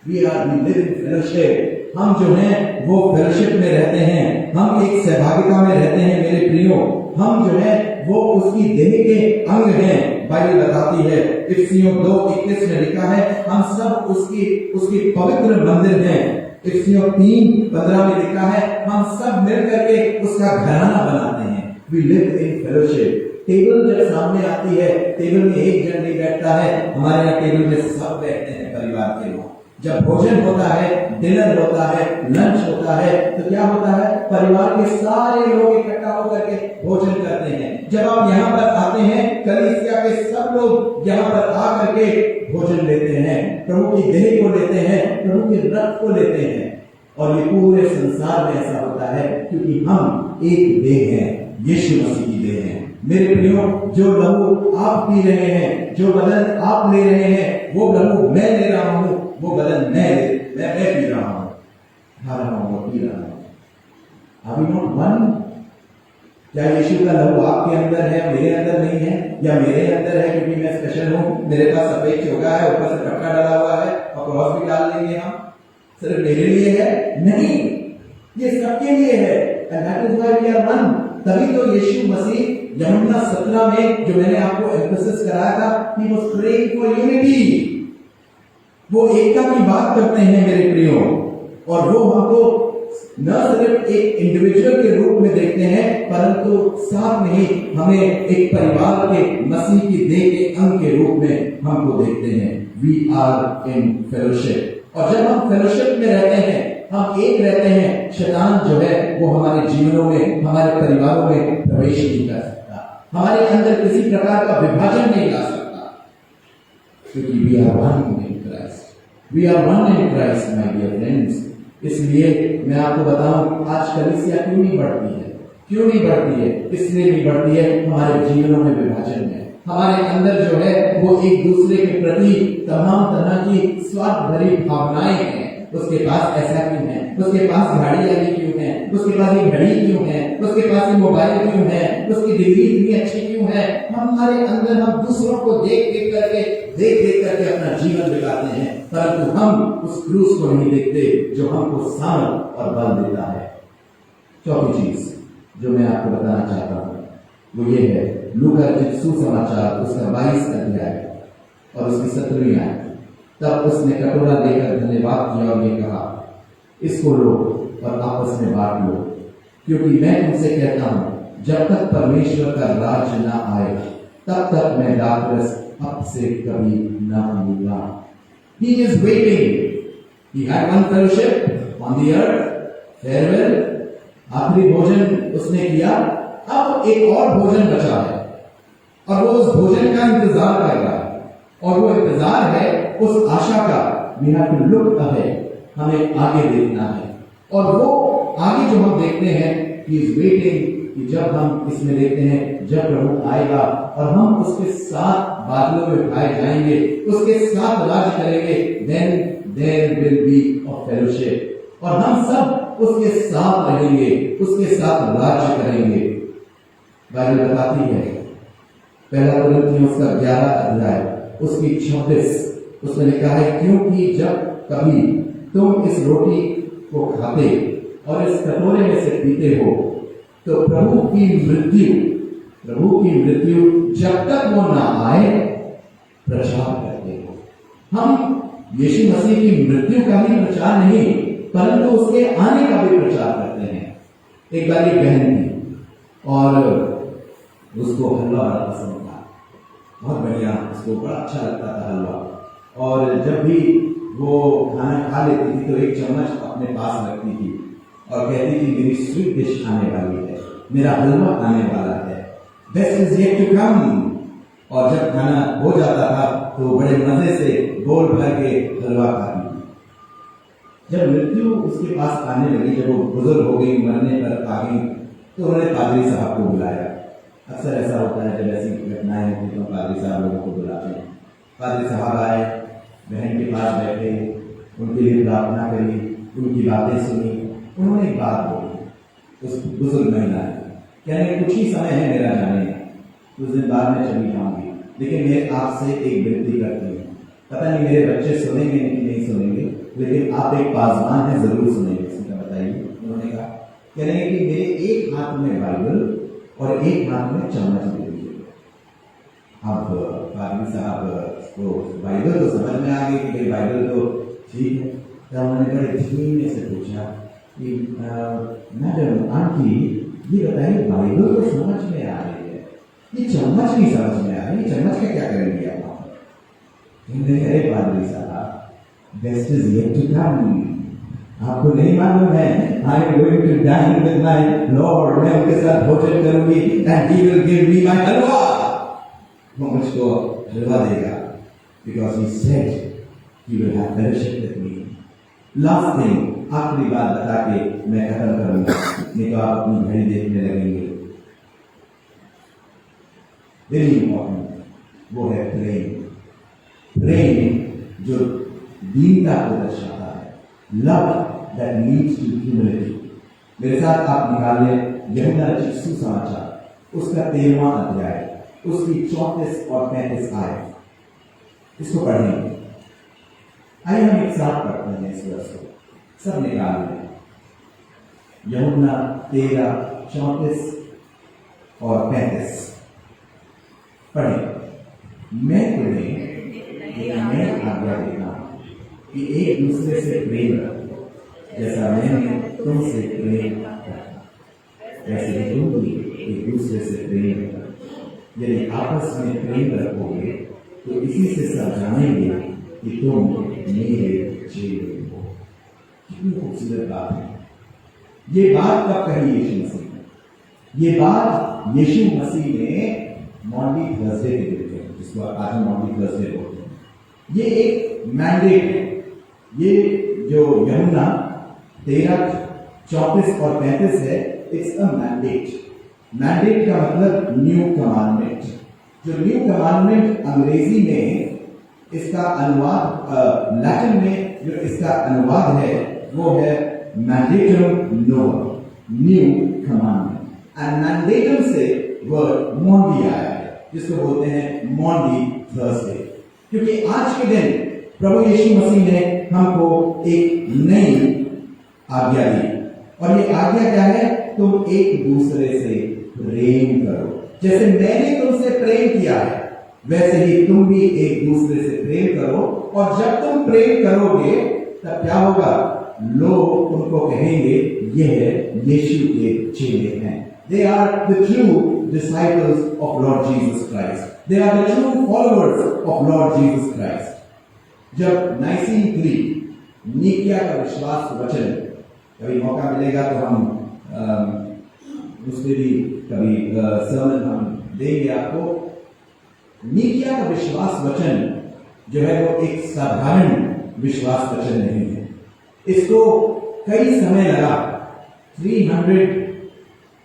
We live in fellowship। हम जो हैं वो फेलोशिप में रहते हैं, हम एक सहभागिता में रहते हैं मेरे प्रियो। हम जो है वो उसकी देह के अंग हैं। बाइबल बताती है, इफिसियों 2:21 में लिखा है, हम सब उसकी पवित्र मंदिर हैं। इफिसियों 3:15 में लिखा है, हम सब मिल करके उसका घराना बनाते हैं। We live in fellowship. Table जब सामने आती है, टेबल में एक जन नहीं बैठता है, हमारे यहाँ टेबल में सब बैठते हैं परिवार के लोग। जब भोजन होता है, डिनर होता है, लंच होता है, तो क्या होता है, परिवार के सारे लोग इकट्ठा होकर के भोजन करते हैं। जब आप यहाँ पर आते हैं, कलीसिया के सब लोग यहाँ पर आकर के भोजन लेते हैं, प्रभु की देह को लेते हैं, प्रभु के रक्त को लेते हैं। और ये पूरे संसार में ऐसा होता है क्योंकि हम एक देह हैं, यीशु मसीह की देन है। मेरे प्रियो, जो लहू आप पी रहे हैं, जो बदन आप ले रहे हैं, वो लहू मैं ले रहा हूं, वो बदन मैं पी रहा हूं, खा रहा हूं और पी रहा हूं। Are we not one? क्या यीशु का लहू आपके अंदर है, मेरे अंदर नहीं है? या मेरे अंदर है क्योंकि मैं स्पेशल हूं, मेरे पास सफेद चोगा है, ऊपर से पट्टा डाला हुआ है और क्रॉस भी डाल देंगे हम, सिर्फ मेरे लिए है? नहीं, ये सबके लिए है। And that is why we are one. तभी तो यीशु मसीह यूहन्ना 17 में जो मैंने आपको एम्फसिस कराया था, he was praying for unity. वो एकता की बात करते हैं मेरे प्रियो, और वो हमको न सिर्फ एक इंडिविजुअल के रूप में देखते हैं, परंतु साथ में ही हमें एक परिवार के मसीह की देह के अंग के रूप में हमको देखते हैं। वी आर इन फेलोशिप, और जब हम फेलोशिप में रहते हैं, हम एक रहते हैं, शैतान जो है वो हमारे जीवनों में, हमारे परिवारों में प्रवेश नहीं कर सकता, हमारे अंदर किसी प्रकार का विभाजन नहीं ला सकता, क्योंकि we are one in Christ, we are one in Christ my dear friends. इसलिए मैं आपको बताऊं, आज कलीसिया क्यों नहीं बढ़ती है, क्यों नहीं बढ़ती है? इसलिए नहीं बढ़ती है, हमारे जीवनों में विभाजन है, हमारे अंदर जो है वो एक दूसरे के प्रति तमाम तरह की स्वार्थ भरी भावनाएं हैं। उसके पास ऐसा क्यों है, उसके पास गाड़ी आगे क्यों है, उसके पास ये घड़ी क्यों है, उसके पास ये मोबाइल क्यों है, उसकी डिग्री इतनी अच्छी क्यों है? हमारे अंदर हम दूसरों को देख देख करके अपना जीवन बिताते हैं, परंतु हम उस क्रूस को नहीं देखते जो हमको सामर्थ और बल देता है। चौथी चीज जो मैं आपको बताना चाहता हूं वो ये है, लूका रचित सुसमाचार उसका 22 अध्याय और उसकी 17वीं आयत। तब उसने कटोरा लेकर धन्यवाद किया और ये कहा, इसको लो और आपस में बांट लो, क्योंकि मैं तुमसे कहता हूं, जब तक परमेश्वर का राज्य न आए तब तक मैं दाखरस अब से कभी न पीऊंगा। He is waiting. He had one fellowship on the earth, farewell, आखिरी भोजन उसने किया, अब एक और भोजन बचा है और वो उस भोजन का इंतजार कर रहा है, और वो इंतजार है उस आशा का। We have to look ahead, हमें आगे देखना है, और वो आगे जो हम देखते हैं, He is waiting, कि जब हम इसमें देखते हैं जब प्रभु आएगा और हम उसके साथ बादलों में उठाए जाएंगे, उसके साथ राज करेंगे, then there will be a fellowship, और हम सब उसके साथ रहेंगे, उसके साथ राज्य करेंगे। बाइबल बताती है, पहला कुरिन्थियों उसका 11 अध्याय उसकी 26 उसमें लिखा है, क्योंकि जब कभी तुम इस रोटी को खाते और इस कटोरे में से पीते हो तो प्रभु की मृत्यु जब तक वो ना आए प्रचार करते हो। हम यीशु मसीह की मृत्यु का ही प्रचार नहीं, परंतु उसके आने का भी प्रचार करते हैं। एक बार एक बहन थी और उसको हलवा बड़ा पसंद था, बहुत बढ़िया, उसको बड़ा अच्छा लगता था हलवा, और जब भी वो खाना खा लेती थी तो एक चम्मच अपने पास रखती थी और कहती थी, मेरी स्वीट डिश आने वाली है, मेरा हलवा आने वाला है, best is yet to come. और जब खाना हो जाता था तो बड़े मजे से गोल भर के हलवा खाती थी। जब मृत्यु उसके पास आने लगी, जब वो बुजुर्ग हो गई, मरने पर आ गई, तो उन्होंने पादरी साहब को बुलाया। अक्सर ऐसा होता है, जब ऐसी घटनाएं होती तो पादरी साहब लोगों को बुलाते हैं। पादरी साहब आए, बहन के पास बैठे, उनके लिए प्रार्थना करी, उनकी बातें सुनी। उन्होंने एक बात बोली उस बुजुर्ग महिला ने, कहने कुछ ही समय है मेरा जाने का, कुछ दिन बाद में चली जाऊंगी, लेकिन मैं आपसे एक विनती करती हूँ, पता नहीं मेरे बच्चे सुनेंगे कि नहीं सुनेंगे, लेकिन आप एक पासवान है, जरूर सुनेंगे। उसने बताइए, उन्होंने कहा, कहने कि मेरे एक हाथ में बाइबल और एक हाथ में चम्मच दे दीजिए। अब पादरी साहब को बाइबल तो समझ में आ गई कि भाई बाइबल तो ठीक है। तब उन्होंने बड़े धीमे से पूछा कि मैडम आंटी ये बताइए, बाइबल तो समझ में आ रही है, ये चम्मच नहीं समझ में आ रही, चम्मच का क्या करेंगे आप? अरे पादरी साहब, best is yet to come, आपको नहीं मालूम है, I am going to dine with my lord, मैं उनके साथ भोजन करूंगी and he will give me my halwa, वो मुझको हलवा देगा, because he said he will have fellowship with me. Last thing, आखिरी बात बता के मैं खत्म करूंगा, नहीं तो आप अपनी घड़ी देखने लगेंगे। वेरी इंपॉर्टेंट, वो है प्रेम। प्रेम जो दीनता को दर्शाता है, love that leads to humility. मेरे साथ आप निकाल लें यूहन्ना रचित सुसमाचार, उसका 13वां अध्याय, उसकी 34 और 35 आयत। इसको पढ़ेंगे। आइए हम एक साथ पढ़ते हैं इस वर्ष को, सब निकाल लें। यूहन्ना 13, 34 और 35 पढ़ें। मैं तुम्हें नई आज्ञा देता हूं कि एक दूसरे से प्रेम रखो, जैसा मैंने तुमसे प्रेम रखा, वैसे ही तुम भी एक दूसरे से प्रेम रखो। यदि आपस में प्रेम रखोगे तो इसी से सब जानेंगे कि तुम मेरे चेले हो। कितनी खूबसूरत बात है। ये बात कब कही यीशु मसीह ने? ये बात यीशु मसीह ने मॉन्टी थर्सडे के दिन कही, जिसको आज हम मॉन्टी थर्सडे बोलते हैं। ये एक मैंडेट है। ये जो यूहन्ना 13, 34 और 35 है, इट्स अ मैंडेट। मैंडेट का मतलब न्यू कमांडमेंट। जो न्यू कमांडमेंट अंग्रेजी में इसका अनुवाद, लैटिन में जो इसका अनुवाद है वो है मैंडेटम नोवा, न्यू कमांडमेंट। एंड मैंडेटम से वर्ड मॉन्डी आया है, जिसको बोलते हैं मॉन्डी थर्सडे, क्योंकि आज के दिन प्रभु यीशु मसीह ने हमको एक नई आज्ञा दी। और ये आज्ञा क्या है? तुम एक दूसरे से प्रेम करो। जैसे मैंने तुमसे प्रेम किया है, वैसे ही तुम भी एक दूसरे से प्रेम करो। और जब तुम प्रेम करोगे तब क्या होगा? लोग उनको कहेंगे यह यीशु के चेले हैं। They are the true disciples of Lord Jesus Christ. They are the true followers of Lord Jesus Christ. जब नाइसीन क्रीड, नीकिया का विश्वास वचन, कभी मौका मिलेगा तो हम उसमें भी कभी सर्मन हम देंगे आपको। नीकिया का विश्वास वचन जो है वो एक साधारण विश्वास वचन नहीं है। इसको कई समय लगा, 300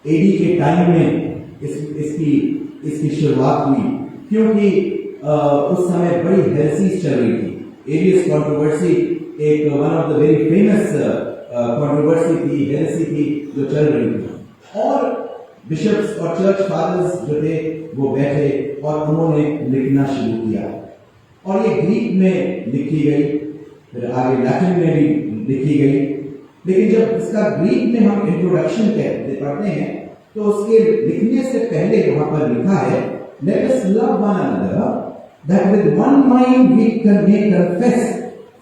AD के टाइम में इसकी शुरुआत हुई, क्योंकि उस समय बड़ी हेरेसीज चल रही थी। एरियस कंट्रोवर्सी एक one of the very famous controversy थी, हेरेसी थी जो चल रही थी। और बिशप्स और चर्च फादर्स जो थे वो बैठे और उन्होंने लिखना शुरू किया। और ये ग्रीक में लिखी गई, फिर आगे लैटिन में भी लिखी गई। लेकिन जब इसका ग्रीक में हम इंट्रोडक्शन पढ़ते हैं तो उसके लिखने से पहले वहां पर लिखा है, let us love one another that with one mind we can may confess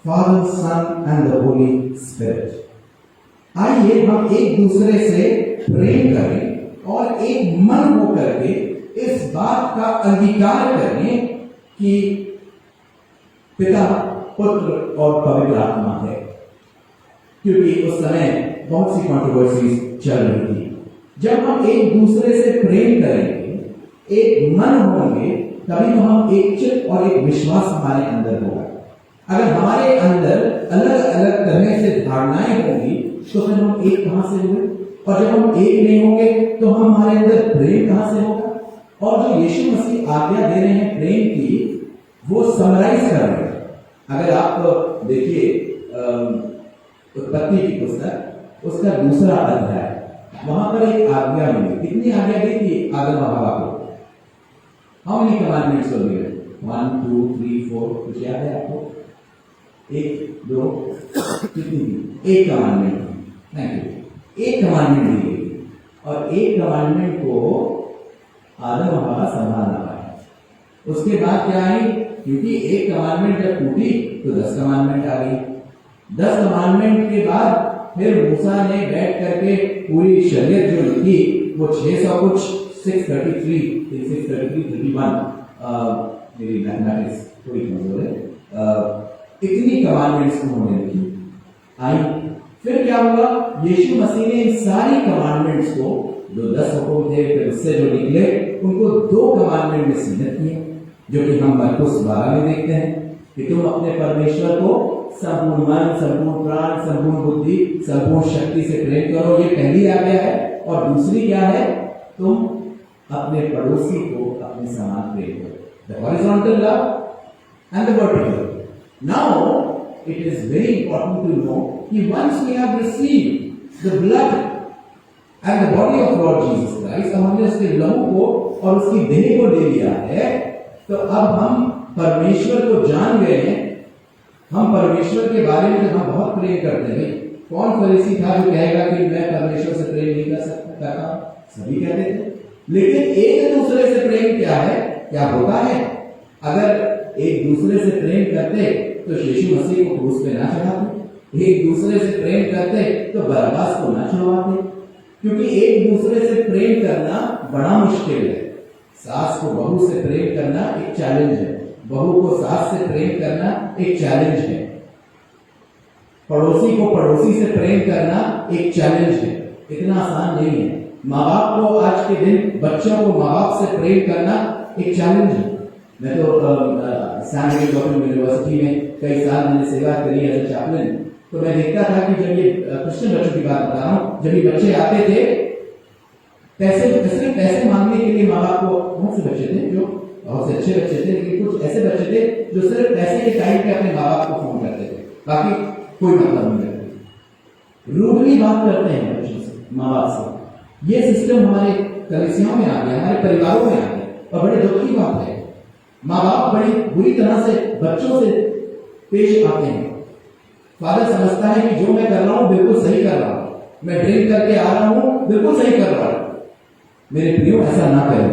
Father, Son and the Holy Spirit. आइए हम एक दूसरे से प्रेम करें और एक मन होकर के इस बात का अंगीकार करें कि पिता, पुत्र और पवित्र आत्मा है। क्योंकि उस समय बहुत सी कंट्रोवर्सीज चल रही थी। जब हम एक दूसरे से प्रेम करेंगे, एक मन होंगे, तभी तो हम एक चित्त और एक विश्वास हमारे अंदर होगा। अगर हमारे अंदर अलग अलग तरह से धारणाएं होंगी तो फिर हम एक कहां से होंगे? और जब हम एक नहीं होंगे तो हम हमारे अंदर प्रेम कहां से होगा? और जो यीशु मसीह आज्ञा दे रहे हैं प्रेम की, वो समराइज कर रहे हैं। अगर आप देखिए उत्पत्ति की पुस्तक, उसका 2रा अध्याय, वहां पर एक आज्ञा मिली। कितनी आज्ञा दी थी आदम और हवा को? How many commandments were given? 1, 2, 3, 4, कुछ याद है आपको? 1, 2, कितनी थी? एक कमांडमेंट। Thank you. एक कमांडमेंट दी गई और एक कमांडमेंट को आदम और हवा संभाल ना पाए। उसके बाद क्या आई? क्योंकि एक कमांडमेंट जब टूटी तो 10 कमांडमेंट आ गई। 10 कमांडमेंट के बाद फिर मूसा ने बैठ करके पूरी शरीयत जो लिखी वो 600 कुछ 633 31 मेरी मैथमेटिक्स थोड़ी कमजोर है, इतनी कमांडमेंट्स उन्होंने लिखी आई। फिर क्या हुआ? यीशु मसीह ने इन सारी कमांडमेंट्स को, जो 10 हुक्म थे फिर उससे जो निकले, उनको 2 कमांडमेंट में सीमित किए, जो कि हम मरकुस 12 में देखते हैं कि तुम अपने परमेश्वर को संपूर्ण मन, संपूर्ण प्राण, संपूर्ण बुद्धि, संपूर्ण शक्ति से प्रेम करो। ये पहली आज्ञा है। और दूसरी क्या है? तुम अपने पड़ोसी को अपने समान प्रेम करो. The horizontal love and the vertical. Now, it is very important to know that once we have received the blood and the body of Lord Jesus Christ, अब हमने उसके लहू को और उसकी देह को ले लिया है, तो अब हम परमेश्वर को जान गए हैं. हम परमेश्वर के बारे में हम बहुत प्रेम करते हैं. कौन फरीसी था जो कहेगा कि मैं परमेश्वर से प्रेम नहीं कर सकता? सभी कहते थे. लेकिन एक दूसरे से प्रेम क्या है, क्या होता है? अगर एक दूसरे से प्रेम करते तो यीशु मसीह को क्रूस पे ना चढ़ाते, एक दूसरे से प्रेम करते तो बरअब्बास को ना छुड़वाते. क्योंकि एक दूसरे से प्रेम करना बड़ा मुश्किल है. सास को बहू से प्रेम करना एक चैलेंज है, बहू को सास से प्रेम करना एक चैलेंज है, पड़ोसी को पड़ोसी से प्रेम करना एक चैलेंज है. इतना आसान नहीं है. माँ बाप को आज के दिन बच्चों को माँ बाप से प्रेम करना एक चैलेंज है. मैं तो सैन गवर्नमेंट यूनिवर्सिटी में कई साल मैंने सेवा करी एज ए चैपलिन. तो मैं देखता था कि जब ये क्रिश्चियन बच्चों की बात बता रहा हूँ, जब ये बच्चे आते थे पैसे मांगने के लिए माँ बाप को, बहुत से बच्चे थे जो बहुत से अच्छे बच्चे थे, लेकिन कुछ ऐसे बच्चे थे जो सिर्फ पैसे के टाइम पे अपने माँ बाप को फोन करते थे, बाकी कोई मतलब नहीं करते. रूडली बात करते हैं बच्चों से, माँ बाप से. ये सिस्टम हमारे कलीसियाओं में आ गया, हमारे परिवारों में आ गया और बड़े दुख की बात है. माँ बाप बड़ी बुरी तरह से बच्चों से पेश आते हैं. फादर समझता है कि जो मैं कर रहा हूं बिल्कुल सही कर रहा हूं, मैं ड्रिंक करके आ रहा हूं बिल्कुल सही कर रहा हूं. मेरे प्रियो, ऐसा ना करें.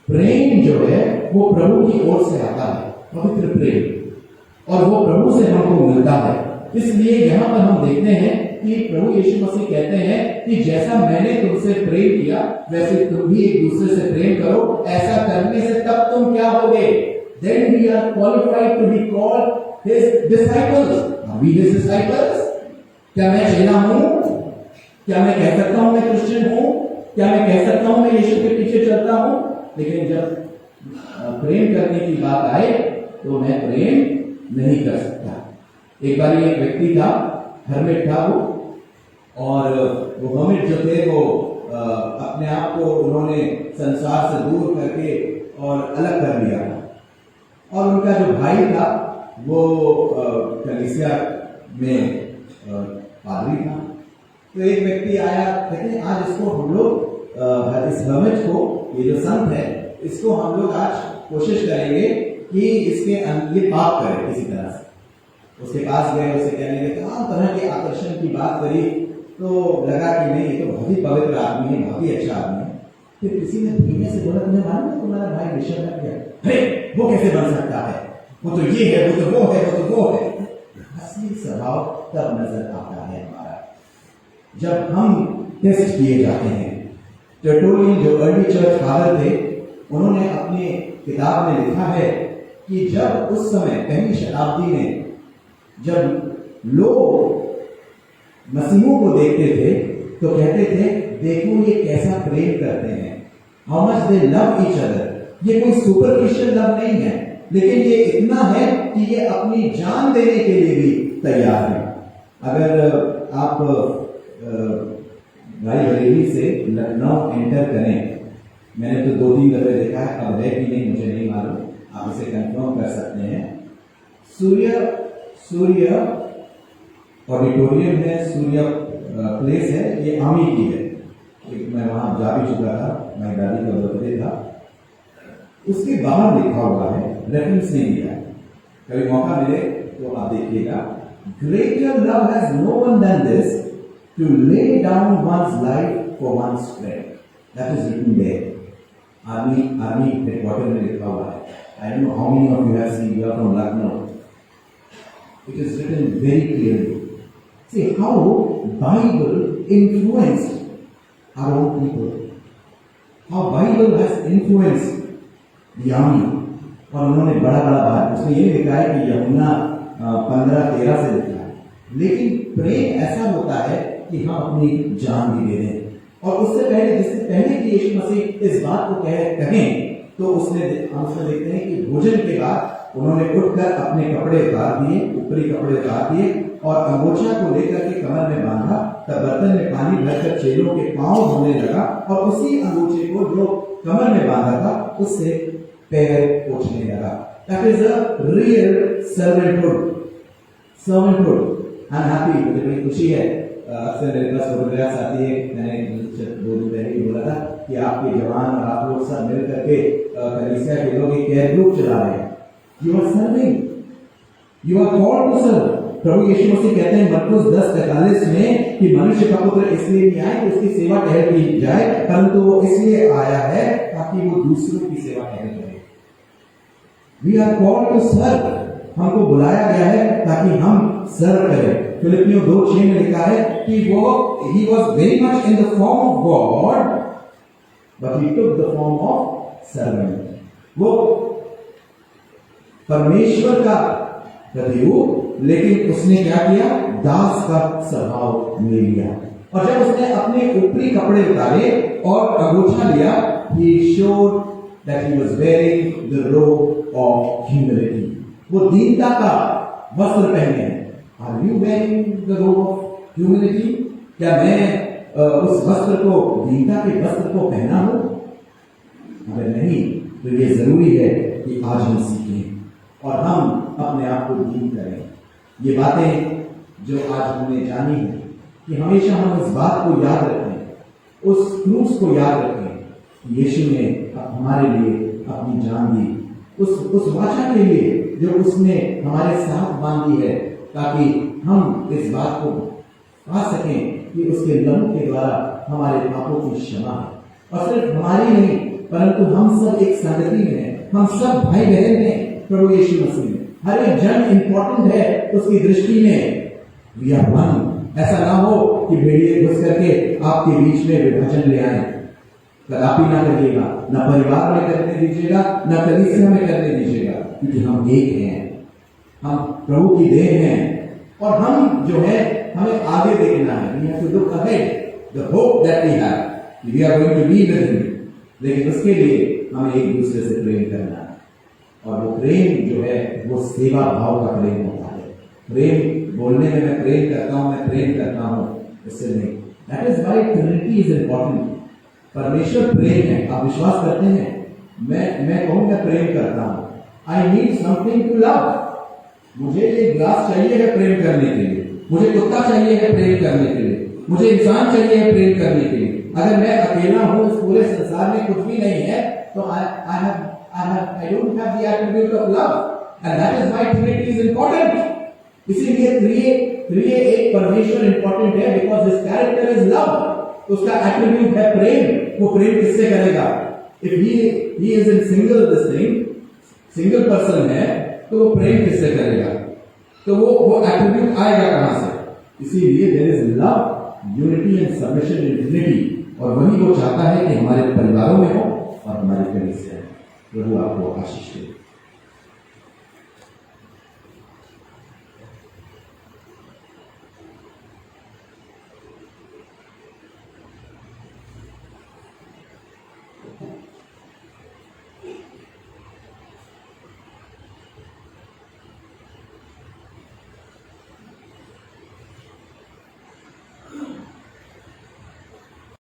प्रेम जो है वो प्रभु की ओर से आता है, पवित्र प्रेम, और वो प्रभु से हमको मिलता है. इसलिए यहाँ पर हम देखते हैं कि प्रभु यीशु मसीह कहते हैं कि जैसा मैंने तुमसे प्रेम किया वैसे तुम भी एक दूसरे से प्रेम करो. ऐसा करने से तब तुम क्या होगे? Then we are qualified to be called his disciples. Are we his disciples? क्या मैं चेला हूं? क्या मैं कह सकता हूं मैं क्रिश्चियन हूं? क्या मैं कह सकता हूं मैं यीशु के पीछे चलता हूं? लेकिन जब प्रेम करने की बात आए तो मैं प्रेम नहीं कर सकता. एक बार एक व्यक्ति था, हर्मिट था वो, और वो हर्मिट जो थे वो अपने आप को उन्होंने संसार से दूर करके और अलग कर लिया था. और उनका जो भाई था वो कलीसिया में पादरी था. तो एक व्यक्ति आया, कहते हैं आज इसको हम लोग इस हर्मिट को, ये जो संत है, इसको हम लोग आज कोशिश करेंगे कि इसके ये पाप करे किसी तरह से. उसके पास गए, उसे कहने लगे, तमाम तरह के आकर्षण की बात करी, तो लगा कि नहीं, ये तो बहुत ही पवित्र आदमी है, बहुत ही अच्छा आदमी है. फिर किसी ने धीमे से बोला, तुम्हें मालूम है तुम्हारा भाई विषय में क्या? अरे वो कैसे बन सकता है? वो तो ये है, वो तो वो है, वो तो वो है. असली स्वभाव तब नजर आता है हमारा जब हम टेस्ट किए जाते हैं. टर्टुलियन जो अर्ली चर्च फादर थे, उन्होंने अपनी किताब में लिखा है कि जब उस समय पहली शताब्दी में जब लोग मसीहों को देखते थे तो कहते थे, देखो ये कैसा प्रेम करते हैं, how much they love each other. ये कोई सुपरफिशियल लव नहीं है, लेकिन ये इतना है कि ये अपनी जान देने के लिए भी तैयार है. अगर आप भाई बरेली से लखनऊ एंटर करें, मैंने तो 2-3 दफे देखा है, अब है कि नहीं मुझे नहीं मालूम, आप इसे कंफर्म कर सकते हैं. सूर्य ऑडिटोरियम है, सूर्य प्लेस है, ये आमी की है. मैं वहां जा भी चुका था, मेरी दादी का बर्थडे था. उसके बाहर लिखा हुआ है, रेफरेंस नहीं दिया है, कभी मौका मिले तो आप देखिएगा. Greater love has no one than this, to lay down one's life for one's friend. That is written there. Army headquarter में लिखा हुआ है. I don't know how many of you have seen, you are from Lucknow. It is written very clearly. See how Bible influenced our own people. How Bible has influenced the army. और उन्होंने बड़ा बात, उसमें ये लिखा है कि यमुना 15-13 से लिखा है. लेकिन प्रेम ऐसा होता है कि हम अपनी जान भी दे दें. और उससे पहले, जिससे पहले कि यीशु मसीह इस बात को कहें, तो हम उसमें देखते हैं कि भोजन के बाद उन्होंने उठकर अपने कपड़े उतार दिए, ऊपरी कपड़े उतार दिए और अंगोछा को लेकर के कमर में बांधा. तब बर्तन में पानी भरकर चेलों के पांव धोने लगा और उसी अंगोछे को जो कमर में बांधा था उससे पैर पोंछने लगा। That is a real servanthood. I am happy, मुझे बड़ी खुशी है। अक्सर मेरे पास फोटोग्राफ्स आती है, मैंने 2 दिन पहले ही बोला था कि आपके जवान और आप लोग सब मिल करके कलीसिया के लोग एक केयर ग्रुप चला रहे हैं। You are serving, you are called to serve. प्रभु यीशु मसीह कहते हैं मरकुस 10:43 में कि मनुष्य का पुत्र इसलिए नहीं आया कि उसकी सेवा टहल की जाए, परंतु वो इसलिए आया है ताकि वो दूसरों की सेवा टहल करे। We are called to serve. हमको बुलाया गया है ताकि हम सर्व करें। फिलिपियों 2:6 में लिखा है कि वो he was very much in the form of God but he took the form of servant। वो परमेश्वर का प्रतिरूप, लेकिन उसने क्या किया? दास का स्वभाव ले लिया। और जब उसने अपने ऊपरी कपड़े उतारे और अंगूठा लिया, he showed that he was wearing the robe of humility। वो दीनता का वस्त्र पहने हैं। Are you wearing the robe of humility? क्या मैं उस वस्त्र को, दीनता के वस्त्र को पहना हूं? अगर नहीं तो ये जरूरी है कि आज हम सीखें और हम अपने आप को दीन करें। ये बातें जो आज हमने जानी है कि हमेशा हम उस बात को याद रखें, उस क्रूस को याद रखें। यीशु ने हमारे लिए अपनी जान दी, उस वाचा के लिए जो उसने हमारे साथ बांधी है, ताकि हम इस बात को पा सकें कि उसके लहू के द्वारा हमारे पापों की क्षमा है। और सिर्फ हमारी नहीं, परंतु हम सब एक संगति में हैं, हम सब भाई बहन हैं प्रभु यीशु मसीह में। हर एक जन इंपॉर्टेंट है उसकी दृष्टि में। We are one. ऐसा ना हो कि भेड़िए घुस करके आपके बीच में विभाजन ले आए। कदापि ना करिएगा, ना परिवार में करने दीजिएगा, ना कलीसिया में करने दीजिएगा, क्योंकि हम एक हैं, हम प्रभु की देह हैं। और हम जो है हमें आगे देखना है। We have to look ahead, the hope that we have, we are going to be with him। लेकिन उसके लिए हमें एक दूसरे से प्रेम करना है, और वो प्रेम जो है वो सेवा भाव का प्रेम होता है। प्रेम बोलने में मैं प्रेम करता हूं, मैं प्रेम करता हूं, इससे नहीं। That is why Trinity is important. परमेश्वर प्रेम है। आप विश्वास करते हैं? मैं कहूं मैं प्रेम करता हूं। I need something to love. मुझे एक ग्लास चाहिए है प्रेम करने के लिए, मुझे कुत्ता चाहिए है प्रेम करने के लिए, मुझे इंसान चाहिए है प्रेम करने के लिए। अगर मैं अकेला हूं, इस पूरे संसार में कुछ भी नहीं है, तो I don't have the attribute of love, and that is why Trinity is important। इसीलिए त्रिये एक परमेश्वर इंपॉर्टेंट है, because his character is love. उसका एट्रीब्यूट है प्रेम। वो प्रेम किससे करेगा? If he is in single person है, तो वो प्रेम किससे करेगा? तो वो एट्रीब्यूट आएगा कहां से? इसीलिए there is love, unity and submission in Trinity. और वही वो चाहता है कि हमारे परिवारों में हो और हमारे कलीसिया में। प्रभु आपको आशीष दे।